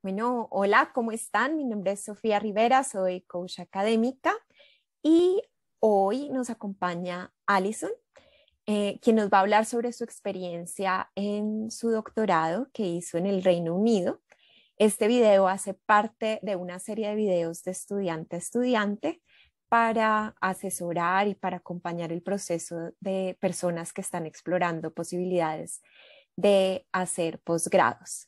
Bueno, hola, ¿cómo están? Mi nombre es Sofía Rivera, soy coach académica y hoy nos acompaña Alison, quien nos va a hablar sobre su experiencia en su doctorado que hizo en el Reino Unido. Este video hace parte de una serie de videos de estudiante a estudiante para asesorar y para acompañar el proceso de personas que están explorando posibilidades de hacer posgrados.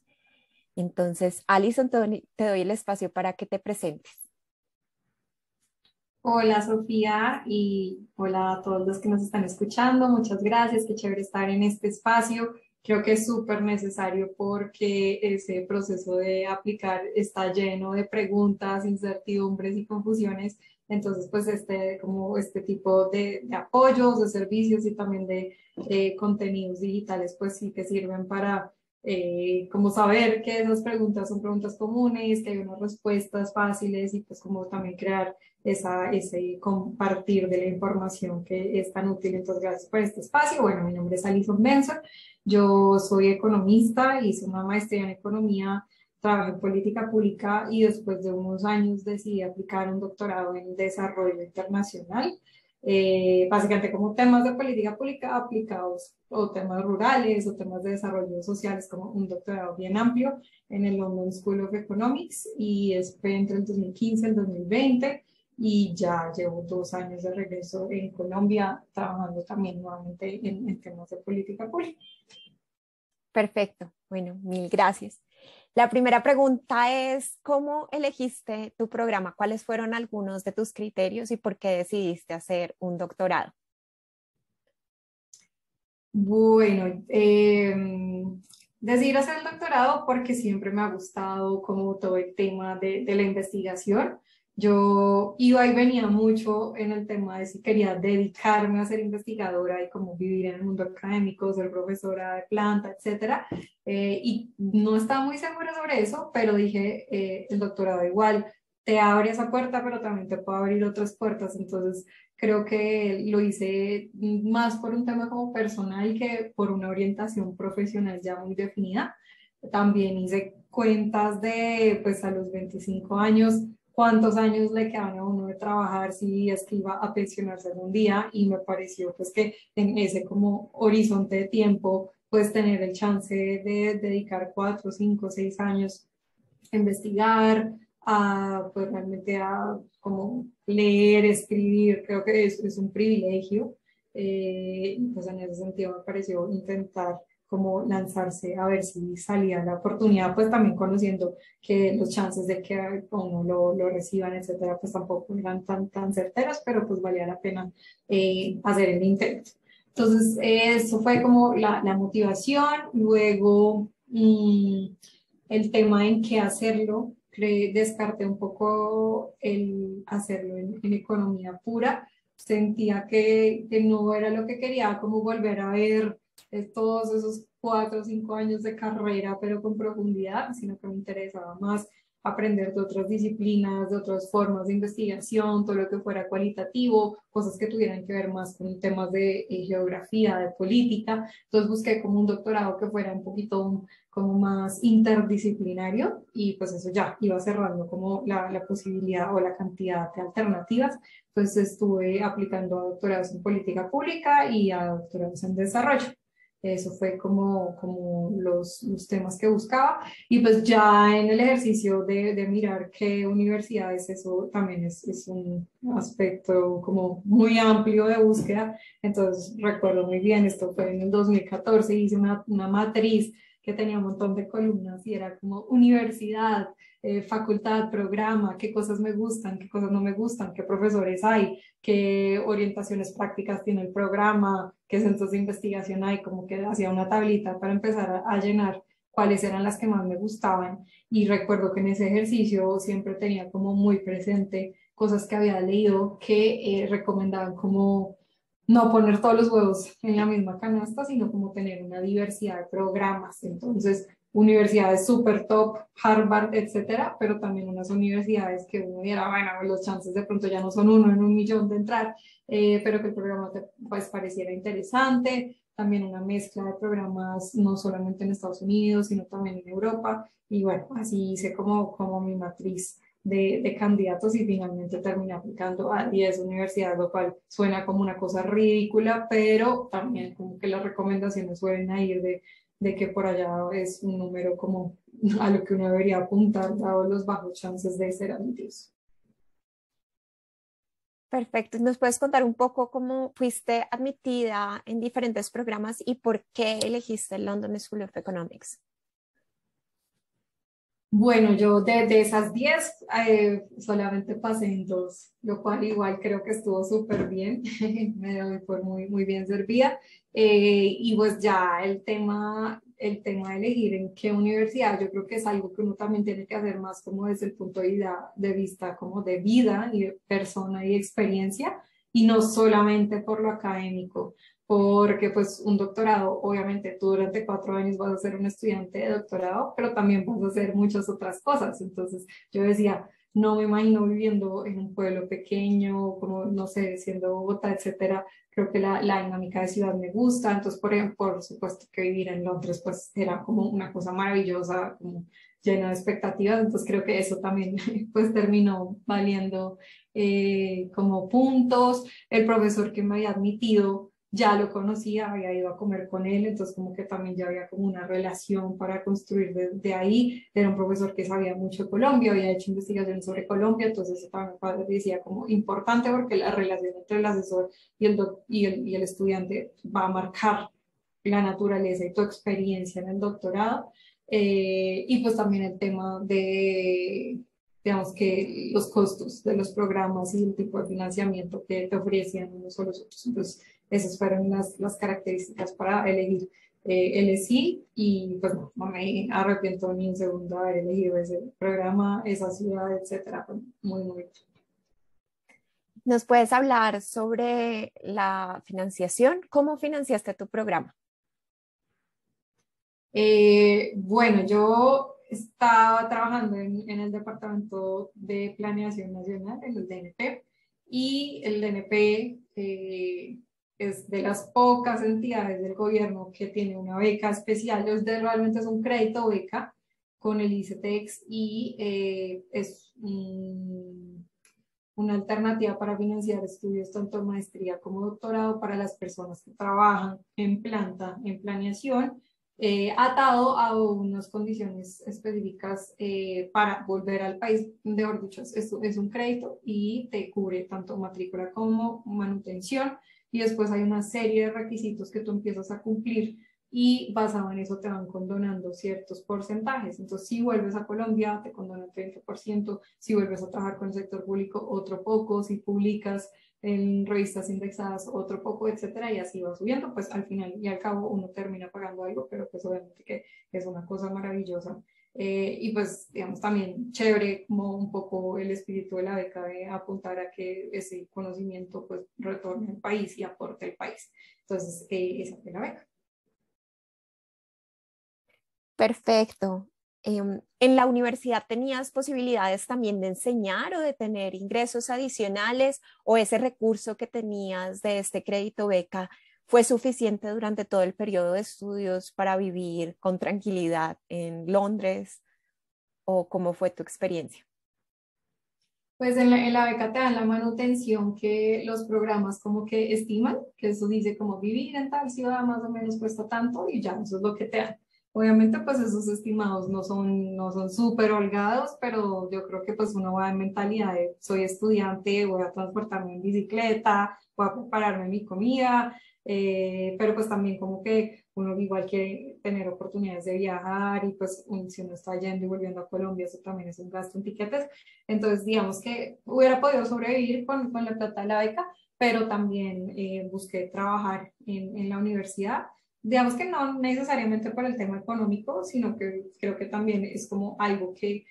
Entonces, Alison, te doy el espacio para que te presentes. Hola Sofía y hola a todos los que nos están escuchando. Muchas gracias, qué chévere estar en este espacio. Creo que es súper necesario porque ese proceso de aplicar está lleno de preguntas, incertidumbres y confusiones. Entonces, pues como este tipo de apoyos, de servicios y también de contenidos digitales, pues sí que sirven para como saber que esas preguntas son preguntas comunes, que hay unas respuestas fáciles y pues como también crear ese compartir de la información que es tan útil. Entonces, gracias por este espacio. Bueno, mi nombre es Alison Benson, yo soy economista, hice una maestría en economía, trabajé en política pública y después de unos años decidí aplicar un doctorado en desarrollo internacional. Básicamente como temas de política pública aplicados o temas rurales o temas de desarrollo sociales, como un doctorado bien amplio en el London School of Economics, y fue entre el 2015 y el 2020 y ya llevo 2 años de regreso en Colombia trabajando también nuevamente en temas de política pública. Perfecto. Bueno, mil gracias. La primera pregunta es, ¿cómo elegiste tu programa? ¿Cuáles fueron algunos de tus criterios y por qué decidiste hacer un doctorado? Bueno, decidí hacer el doctorado porque siempre me ha gustado como todo el tema de la investigación. Yo iba y venía mucho en el tema de si quería dedicarme a ser investigadora y como vivir en el mundo académico, ser profesora de planta, etcétera. Y no estaba muy segura sobre eso, pero dije, el doctorado igual te abre esa puerta, pero también te puede abrir otras puertas. Entonces, creo que lo hice más por un tema como personal que por una orientación profesional ya muy definida. También hice cuentas de, pues a los 25 años, cuántos años le quedaban a uno de trabajar si es que iba a pensionarse algún día, y me pareció pues que en ese como horizonte de tiempo, pues tener el chance de dedicar 4, 5, 6 años a investigar, a pues realmente a como leer, escribir, creo que es un privilegio. Pues en ese sentido me pareció intentar como lanzarse a ver si salía la oportunidad, pues también conociendo que los chances de que uno lo reciban, etcétera, pues tampoco eran tan certeros, pero pues valía la pena hacer el intento. Entonces, eso fue como la motivación. Luego, el tema en qué hacerlo, descarté un poco el hacerlo en economía pura. Sentía que no era lo que quería, como volver a ver todos esos 4 o 5 años de carrera, pero con profundidad, sino que me interesaba más aprender de otras disciplinas, de otras formas de investigación, todo lo que fuera cualitativo, cosas que tuvieran que ver más con temas de geografía, de política. Entonces busqué como un doctorado que fuera un poquito como más interdisciplinario, y pues eso ya iba cerrando como la posibilidad o la cantidad de alternativas. Entonces estuve aplicando a doctorados en política pública y a doctorados en desarrollo. Eso fue como los temas que buscaba. Y pues ya en el ejercicio de mirar qué universidades, eso también es un aspecto como muy amplio de búsqueda. Entonces recuerdo muy bien, esto fue en el 2014, hice una matriz que tenía un montón de columnas y era como universidad, facultad, programa, qué cosas me gustan, qué cosas no me gustan, qué profesores hay, qué orientaciones prácticas tiene el programa, qué centros de investigación hay, como que hacía una tablita para empezar a llenar cuáles eran las que más me gustaban. Y recuerdo que en ese ejercicio siempre tenía como muy presente cosas que había leído que recomendaban como no poner todos los huevos en la misma canasta, sino como tener una diversidad de programas. Entonces, universidades súper top, Harvard, etcétera, pero también unas universidades que uno diera, bueno, los chances de pronto ya no son 1 en 1 millón de entrar, pero que el programa te, pues pareciera interesante. también una mezcla de programas, no solamente en Estados Unidos, sino también en Europa. Y bueno, así hice como mi matriz de candidatos y finalmente terminé aplicando a 10 universidades, lo cual suena como una cosa ridícula, pero también como que las recomendaciones suelen ir de que por allá es un número como a lo que uno debería apuntar, dado los bajos chances de ser admitidos. Perfecto. ¿Nos puedes contar un poco cómo fuiste admitida en diferentes programas y por qué elegiste el London School of Economics? Bueno, yo de esas 10 solamente pasé en 2, lo cual igual creo que estuvo súper bien, me doy por muy bien servida. Y pues ya el tema de elegir en qué universidad, yo creo que es algo que uno también tiene que hacer más como desde el punto de vista como de vida y de persona y experiencia, y no solamente por lo académico, porque pues un doctorado, obviamente tú durante 4 años vas a ser un estudiante de doctorado, pero también vas a hacer muchas otras cosas. Entonces yo decía, no me imagino viviendo en un pueblo pequeño, como no sé, siendo Bogotá, etcétera. Creo que la dinámica de ciudad me gusta. Entonces, por ejemplo, por supuesto que vivir en Londres pues era como una cosa maravillosa, como llena de expectativas. Entonces creo que eso también pues terminó valiendo como puntos. El profesor que me había admitido ya lo conocía, había ido a comer con él, entonces como que también ya había como una relación para construir de ahí. Era un profesor que sabía mucho de Colombia, había hecho investigaciones sobre Colombia, entonces eso también me decía como importante porque la relación entre el asesor y el estudiante va a marcar la naturaleza y tu experiencia en el doctorado. Y pues también el tema de, digamos que los costos de los programas y el tipo de financiamiento que te ofrecían unos o los otros. Entonces, esas fueron las características para elegir LSI y pues no me arrepiento ni un segundo de haber elegido ese programa, esa ciudad, etcétera. Fue muy bien. ¿Nos puedes hablar sobre la financiación? ¿Cómo financiaste tu programa? Bueno, yo estaba trabajando en el Departamento de Planeación Nacional, en el DNP, y el DNP es de las pocas entidades del gobierno que tiene una beca especial. Realmente es un crédito beca con el ICETEX y es una alternativa para financiar estudios tanto maestría como doctorado para las personas que trabajan en planta, en planeación, atado a unas condiciones específicas para volver al país. Mejor dicho, esto es un crédito y te cubre tanto matrícula como manutención, y después hay una serie de requisitos que tú empiezas a cumplir y basado en eso te van condonando ciertos porcentajes. Entonces, si vuelves a Colombia, te condonan 30%, si vuelves a trabajar con el sector público, otro poco, si publicas en revistas indexadas, otro poco, etcétera, y así va subiendo, pues al final y al cabo uno termina pagando algo, pero pues obviamente que es una cosa maravillosa. Y pues, digamos, también chévere como un poco el espíritu de la beca de apuntar a que ese conocimiento pues retorne al país y aporte al país. Entonces, esa fue la beca. Perfecto. ¿En la universidad tenías posibilidades también de enseñar o de tener ingresos adicionales o ese recurso que tenías de este crédito beca fue suficiente durante todo el periodo de estudios para vivir con tranquilidad en Londres o cómo fue tu experiencia? Pues en la beca te dan la manutención que los programas como que estiman, que eso dice como vivir en tal ciudad más o menos cuesta tanto y ya, eso es lo que te dan. Obviamente pues esos estimados no son súper holgados, pero yo creo que pues uno va en mentalidad de soy estudiante, voy a transportarme en bicicleta, voy a prepararme mi comida, pero pues también como que uno igual quiere tener oportunidades de viajar y pues si uno está yendo y volviendo a Colombia, eso también es un gasto en tiquetes. Entonces, digamos que hubiera podido sobrevivir con la plata de la beca, pero también busqué trabajar en la universidad. Digamos que no necesariamente por el tema económico, sino que creo que también es como algo que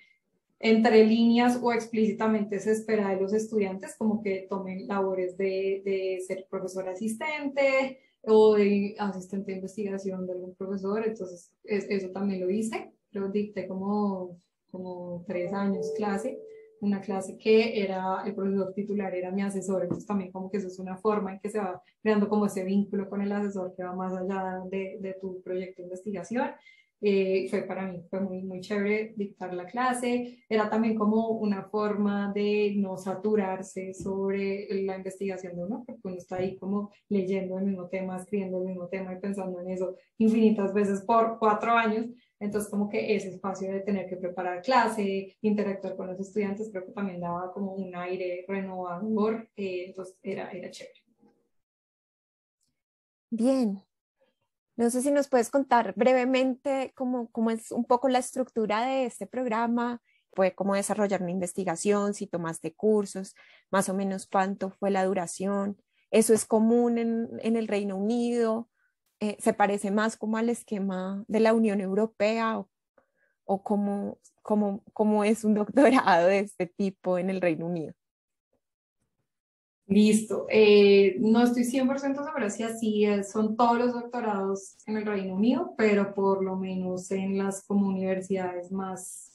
entre líneas o explícitamente se espera de los estudiantes, como que tomen labores de ser profesor asistente o de asistente de investigación de algún profesor. Entonces, eso también lo hice. Lo dicté como 3 años clase. una clase que era, el profesor titular era mi asesor, entonces también como que eso es una forma en que se va creando como ese vínculo con el asesor que va más allá de tu proyecto de investigación. Fue para mí, fue muy, muy chévere dictar la clase, era también como una forma de no saturarse sobre la investigación de uno, porque uno está ahí como leyendo el mismo tema, escribiendo el mismo tema y pensando en eso infinitas veces por 4 años. Entonces, como que ese espacio de tener que preparar clase, interactuar con los estudiantes, creo que también daba como un aire renovador, entonces era chévere. Bien. No sé si nos puedes contar brevemente cómo es un poco la estructura de este programa, fue cómo desarrollar una investigación, si tomaste cursos, más o menos cuánto fue la duración. ¿Eso es común en el Reino Unido? ¿Se parece más como al esquema de la Unión Europea o cómo es un doctorado de este tipo en el Reino Unido? Listo. No estoy 100% segura si así son todos los doctorados en el Reino Unido, pero por lo menos en las como universidades más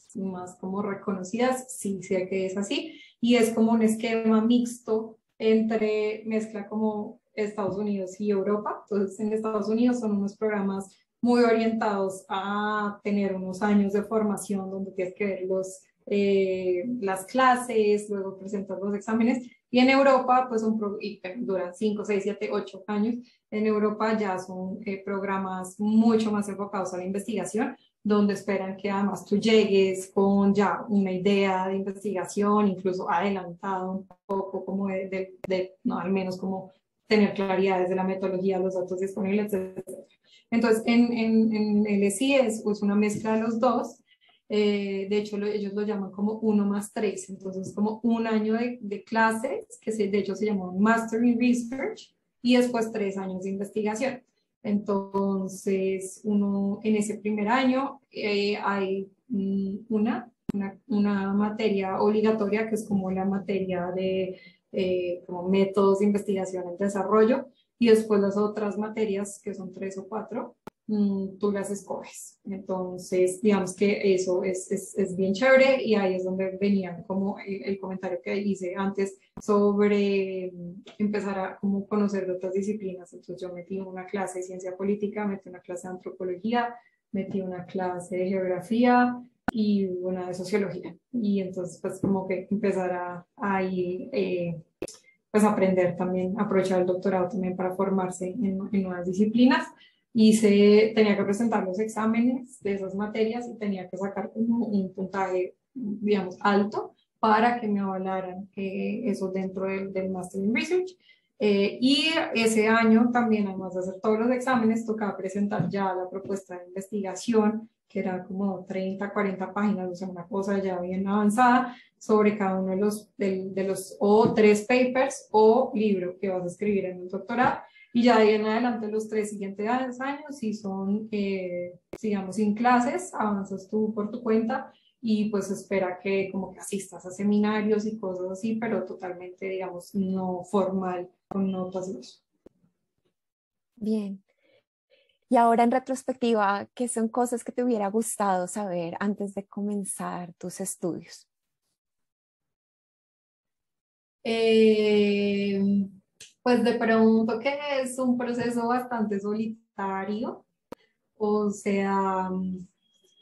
como reconocidas, sí sé que es así. Y es como un esquema mixto entre mezcla como Estados Unidos y Europa. Entonces, en Estados Unidos son unos programas muy orientados a tener unos años de formación donde tienes que ver las clases, luego presentar los exámenes. Y en Europa, pues duran 5, 6, 7, 8 años. En Europa ya son programas mucho más enfocados a la investigación, donde esperan que además tú llegues con ya una idea de investigación, incluso adelantado un poco, como no, al menos como tener claridad desde la metodología, los datos disponibles, etc. Entonces, en el ESI es una mezcla de los dos. De hecho, ellos lo llaman como 1+3, entonces como un año de clases, de hecho se llama Master in Research, y después 3 años de investigación. Entonces, uno en ese primer año hay una materia obligatoria que es como la materia de como métodos de investigación en desarrollo, y después las otras materias, que son 3 o 4, tú las escoges. Entonces, digamos que eso es bien chévere, y ahí es donde venía como el comentario que hice antes sobre empezar a como conocer de otras disciplinas. Entonces yo metí una clase de ciencia política, metí una clase de antropología, metí una clase de geografía y una de sociología. Y entonces pues como que empezar a ir pues aprender también, aprovechar el doctorado también para formarse en nuevas disciplinas. Tenía que presentar los exámenes de esas materias y tenía que sacar un puntaje, digamos, alto para que me avalaran eso dentro del Master in Research. Y ese año también, además de hacer todos los exámenes, tocaba presentar ya la propuesta de investigación, que era como 30, 40 páginas, o sea, una cosa ya bien avanzada, sobre cada uno de los o 3 papers o libro que vas a escribir en el doctorado. Y ya de ahí en adelante los 3 siguientes años, si son, digamos, sin clases, avanzas tú por tu cuenta y pues espera que como que asistas a seminarios y cosas así, pero totalmente, digamos, no formal, con notas y eso. Bien. Y ahora en retrospectiva, ¿qué son cosas que te hubiera gustado saber antes de comenzar tus estudios? Eh, pues de pronto que es un proceso bastante solitario, o sea,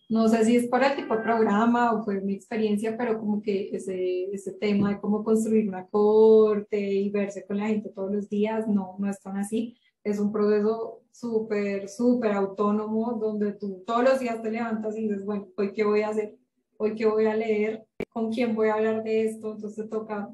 no sé si es por el tipo de programa o fue mi experiencia, pero como que ese tema de cómo construir una corte y verse con la gente todos los días, no es tan así. Es un proceso súper, súper autónomo donde tú todos los días te levantas y dices, bueno, ¿hoy qué voy a hacer? ¿Hoy qué voy a leer? ¿Con quién voy a hablar de esto? Entonces te toca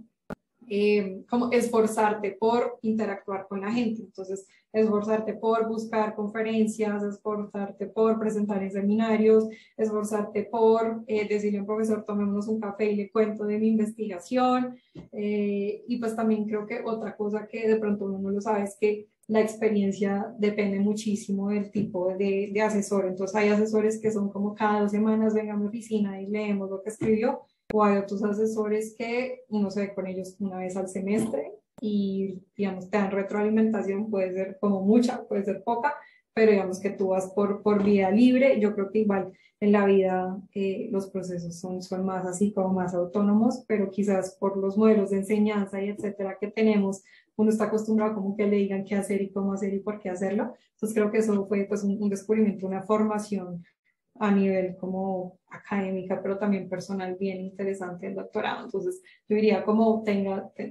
como esforzarte por interactuar con la gente. Entonces, esforzarte por buscar conferencias, esforzarte por presentar en seminarios, esforzarte por decirle a un profesor, tomémonos un café y le cuento de mi investigación. Y pues también creo que otra cosa que de pronto uno no lo sabe es que la experiencia depende muchísimo del tipo de asesor. Entonces, hay asesores que son como cada 2 semanas, venga a mi oficina y leemos lo que escribió, o hay otros asesores que uno se ve con ellos una vez al semestre y, digamos, te dan retroalimentación, puede ser como mucha, puede ser poca, pero digamos que tú vas por vía libre. Yo creo que igual en la vida los procesos son más así como más autónomos, pero quizás por los modelos de enseñanza y etcétera que tenemos, uno está acostumbrado como que le digan qué hacer y cómo hacer y por qué hacerlo. Entonces creo que eso fue pues un descubrimiento, una formación a nivel como académica, pero también personal bien interesante el doctorado. Entonces yo diría como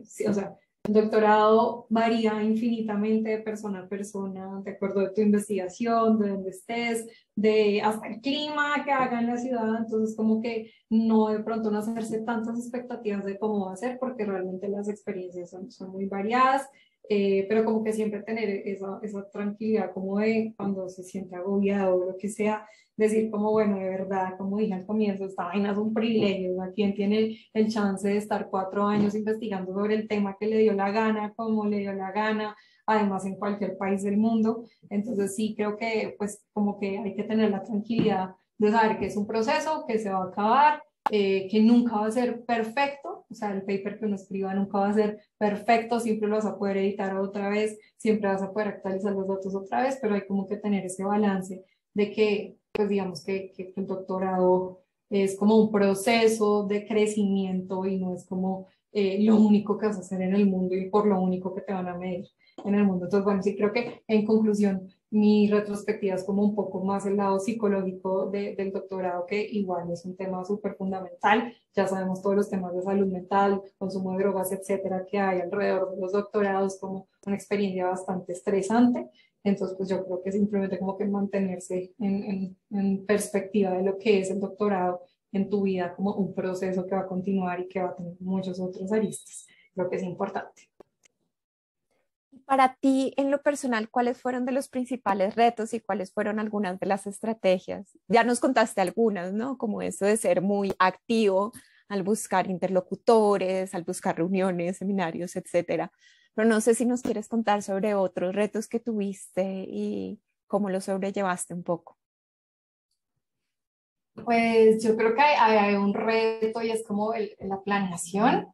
sí, o sea, el doctorado varía infinitamente de persona a persona, de acuerdo de tu investigación, de dónde estés, de hasta el clima que haga en la ciudad. Entonces como que no de pronto no hacerse tantas expectativas de cómo va a ser, porque realmente las experiencias son muy variadas. Pero como que siempre tener esa tranquilidad como de cuando se siente agobiado o lo que sea, decir como, bueno, de verdad, como dije al comienzo, esta vaina es un privilegio, ¿no? Quien tiene el chance de estar 4 años investigando sobre el tema que le dio la gana, como le dio la gana, además en cualquier país del mundo. Entonces sí creo que pues como que hay que tener la tranquilidad de saber que es un proceso, que se va a acabar, que nunca va a ser perfecto, o sea, el paper que uno escriba nunca va a ser perfecto, siempre lo vas a poder editar otra vez, siempre vas a poder actualizar los datos otra vez, pero hay como que tener ese balance de que, pues digamos que el doctorado es como un proceso de crecimiento y no es como lo único que vas a hacer en el mundo y por lo único que te van a medir en el mundo. Entonces, bueno, sí creo que en conclusión, mi retrospectiva es como un poco más el lado psicológico del doctorado, que igual es un tema súper fundamental. Ya sabemos todos los temas de salud mental, consumo de drogas, etcétera, que hay alrededor de los doctorados, como una experiencia bastante estresante. Entonces, pues yo creo que simplemente como que mantenerse en perspectiva de lo que es el doctorado en tu vida como un proceso que va a continuar y que va a tener muchos otros aristas. Creo que es importante. Para ti, en lo personal, ¿cuáles fueron de los principales retos y cuáles fueron algunas de las estrategias? Ya nos contaste algunas, ¿no? Como eso de ser muy activo al buscar interlocutores, al buscar reuniones, seminarios, etcétera. Pero no sé si nos quieres contar sobre otros retos que tuviste y cómo los sobrellevaste un poco. Pues yo creo que hay un reto y es como la planeación,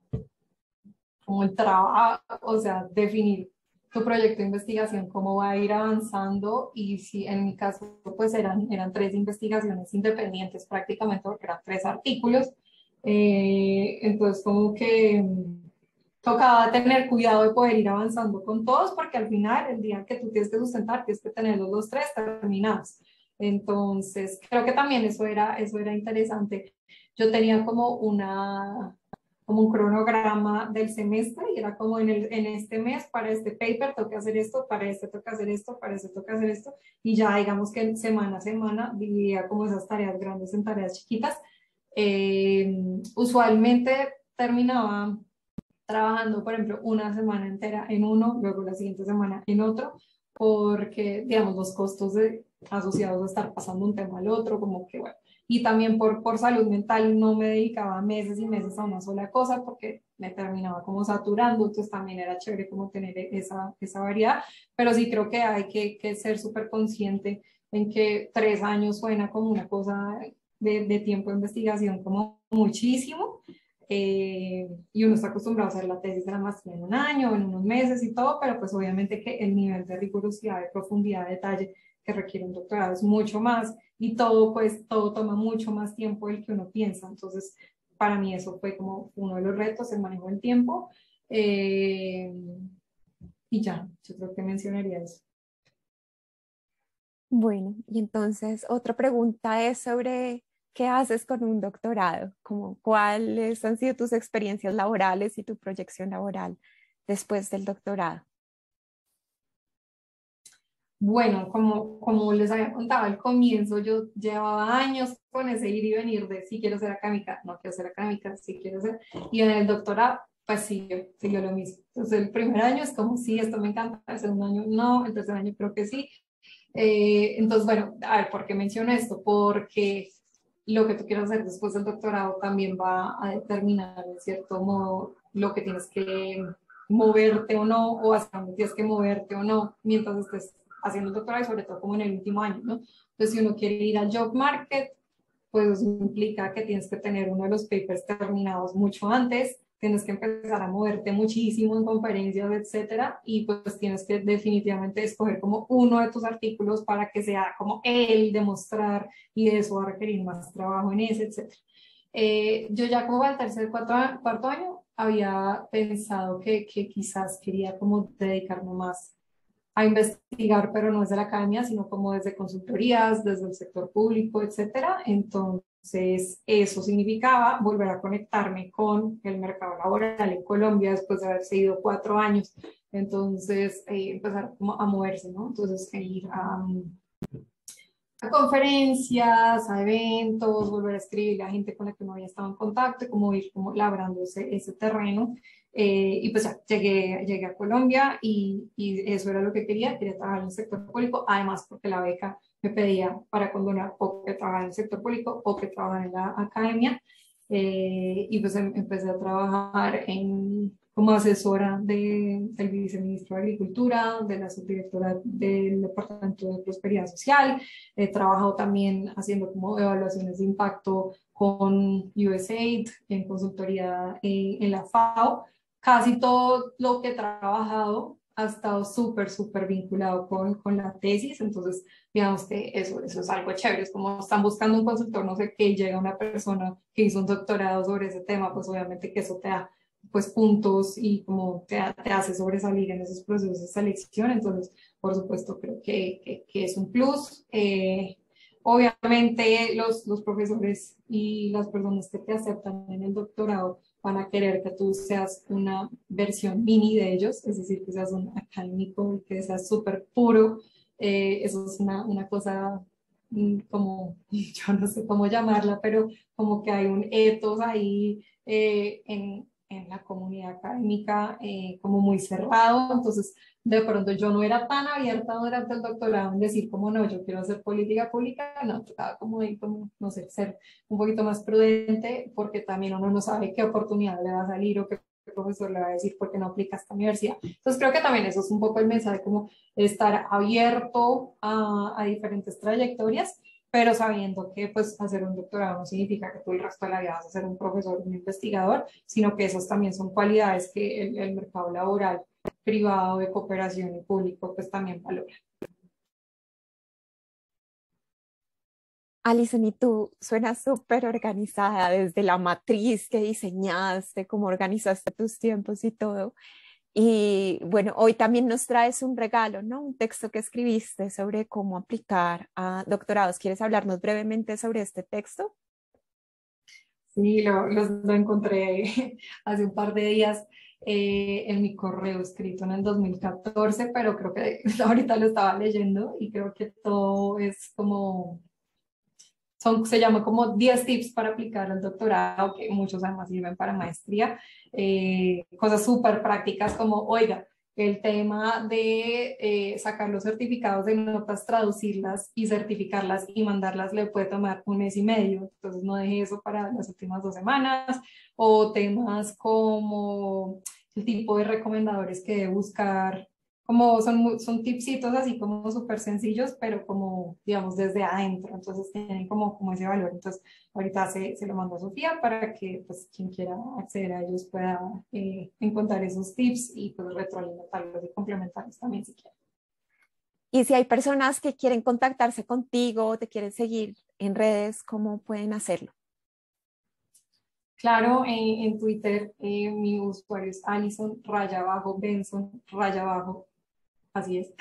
como el trabajo, o sea, definir tu proyecto de investigación, cómo va a ir avanzando y si en mi caso pues eran 3 investigaciones independientes prácticamente porque eran 3 artículos, entonces como que tocaba tener cuidado de poder ir avanzando con todos porque al final el día que tú tienes que sustentar tienes que tenerlos los 3 terminados. Entonces creo que también eso era interesante. Yo tenía como un cronograma del semestre y era como en este mes, para este paper toca hacer esto, para este toca hacer esto, para este toca hacer esto, y ya digamos que semana a semana dividía como esas tareas grandes en tareas chiquitas. Usualmente terminaba trabajando, por ejemplo, una semana entera en uno, luego la siguiente semana en otro, porque, digamos, los costos asociados a estar pasando un tema al otro, como que, bueno, y también por salud mental no me dedicaba meses y meses a una sola cosa porque me terminaba como saturando, entonces también era chévere como tener esa variedad, pero sí creo que hay que ser súper consciente en que 3 años suena como una cosa de tiempo de investigación como muchísimo, y uno está acostumbrado a hacer la tesis de la maestría en un año, en unos meses y todo, pero pues obviamente que el nivel de rigurosidad, de profundidad, de detalle que requiere un doctorado es mucho más y todo, pues todo toma mucho más tiempo del que uno piensa. Entonces, para mí eso fue como uno de los retos, el manejo del tiempo. eh, y ya, yo creo que mencionaría eso. Bueno, y entonces otra pregunta es sobre qué haces con un doctorado, como cuáles han sido tus experiencias laborales y tu proyección laboral después del doctorado. Bueno, como les había contado al comienzo, yo llevaba años con ese ir y venir de si quiero ser académica, no quiero ser académica, si quiero ser. Y en el doctorado, pues siguió lo mismo. Entonces, el primer año es como, sí, esto me encanta, el segundo año no, el tercer año creo que sí. Entonces, bueno, a ver, ¿por qué menciono esto? Porque lo que tú quieras hacer después del doctorado también va a determinar, en cierto modo, lo que tienes que moverte o no, o hasta dónde tienes que moverte o no, mientras estés haciendo el doctorado y sobre todo como en el último año, ¿no? Entonces, si uno quiere ir al job market, pues implica que tienes que tener uno de los papers terminados mucho antes, tienes que empezar a moverte muchísimo en conferencias, etcétera, y pues tienes que definitivamente escoger como uno de tus artículos para que sea como el demostrar, y eso va a requerir más trabajo en ese, etcétera. Yo ya como al tercer, cuarto año había pensado que quizás quería como dedicarme más a investigar, pero no desde la academia, sino como desde consultorías, desde el sector público, etcétera. Entonces, eso significaba volver a conectarme con el mercado laboral en Colombia después de haber seguido 4 años. Entonces, empezar como a moverse, ¿no? Entonces, ir a conferencias, a eventos, volver a escribir a gente con la que no había estado en contacto, como ir como labrando ese terreno. Y pues ya llegué a Colombia y eso era lo que quería trabajar en el sector público, además porque la beca me pedía para condonar o que trabajar en el sector público o que trabajar en la academia. Y pues empecé a trabajar como asesora del viceministro de Agricultura, de la subdirectora del Departamento de Prosperidad Social. He trabajado también haciendo como evaluaciones de impacto con USAID, en consultoría en la FAO. Casi todo lo que he trabajado ha estado súper vinculado con la tesis, entonces digamos que eso es algo chévere, es como están buscando un consultor, no sé qué, llega una persona que hizo un doctorado sobre ese tema, pues obviamente que eso te da pues puntos y como te hace sobresalir en esos procesos de selección, entonces por supuesto creo que es un plus. Obviamente los profesores y las personas que te aceptan en el doctorado van a querer que tú seas una versión mini de ellos, es decir, que seas un académico, que seas súper puro. Eso es una cosa como, yo no sé cómo llamarla, pero como que hay un ethos ahí en la comunidad académica como muy cerrado, entonces de pronto yo no era tan abierta durante el doctorado en decir como no, yo quiero hacer política pública, no, trataba como de, como, no sé, ser un poquito más prudente porque también uno no sabe qué oportunidad le va a salir o qué profesor le va a decir porque no aplica a esta universidad. Entonces creo que también eso es un poco el mensaje, como estar abierto a diferentes trayectorias, pero sabiendo que pues hacer un doctorado no significa que tú el resto de la vida vas a ser un profesor, un investigador, sino que esas también son cualidades que el mercado laboral privado, de cooperación y público, pues también valora. Alison, y tú suenas súper organizada desde la matriz que diseñaste, cómo organizaste tus tiempos y todo. Y bueno, hoy también nos traes un regalo, ¿no? Un texto que escribiste sobre cómo aplicar a doctorados. ¿Quieres hablarnos brevemente sobre este texto? Sí, lo encontré hace un par de días en mi correo escrito en el 2014, pero creo que ahorita lo estaba leyendo y creo que todo es como se llama como 10 tips para aplicar al doctorado, que muchos además sirven para maestría. Cosas súper prácticas como, oiga, el tema de sacar los certificados de notas, traducirlas y certificarlas y mandarlas le puede tomar 1 mes y medio, entonces no deje eso para las últimas 2 semanas, o temas como el tipo de recomendadores que debe buscar, como son tipsitos así como súper sencillos, pero como, digamos, desde adentro, entonces tienen como ese valor. Entonces, ahorita se lo mando a Sofía para que, pues, quien quiera acceder a ellos pueda encontrar esos tips y, pues, retroalimentarlos y complementarlos también si quieren. Y si hay personas que quieren contactarse contigo o te quieren seguir en redes, ¿cómo pueden hacerlo? Claro, en Twitter mi usuario es Alison raya abajo Benson raya abajo. Así es.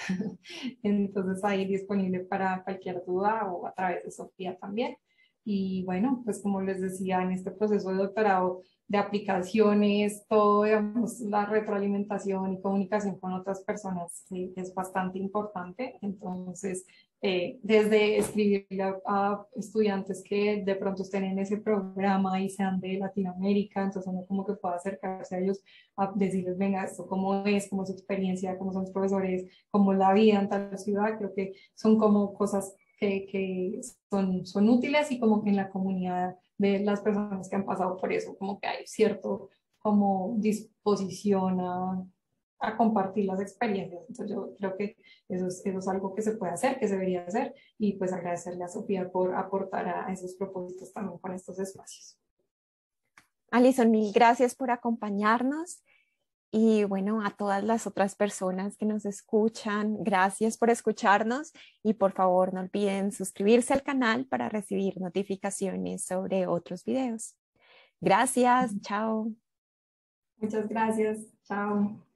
Entonces ahí disponible para cualquier duda o a través de Sofía también. Y bueno, pues como les decía, en este proceso de doctorado de aplicaciones, todo, digamos, la retroalimentación y comunicación con otras personas sí, es bastante importante. Entonces, desde escribirle a estudiantes que de pronto estén en ese programa y sean de Latinoamérica, entonces uno como que pueda acercarse a ellos a decirles, venga, esto cómo es, cómo es su experiencia, cómo son los profesores, cómo la vida en tal ciudad, creo que son como cosas que son útiles y como que en la comunidad de las personas que han pasado por eso, como que hay cierto como disposición a compartir las experiencias. Entonces yo creo que eso es algo que se puede hacer, que se debería hacer y pues agradecerle a Sofía por aportar a esos propósitos también con estos espacios. Alison, mil gracias por acompañarnos. Y bueno, a todas las otras personas que nos escuchan, gracias por escucharnos y por favor no olviden suscribirse al canal para recibir notificaciones sobre otros videos. Gracias, chao. Muchas gracias. Chao.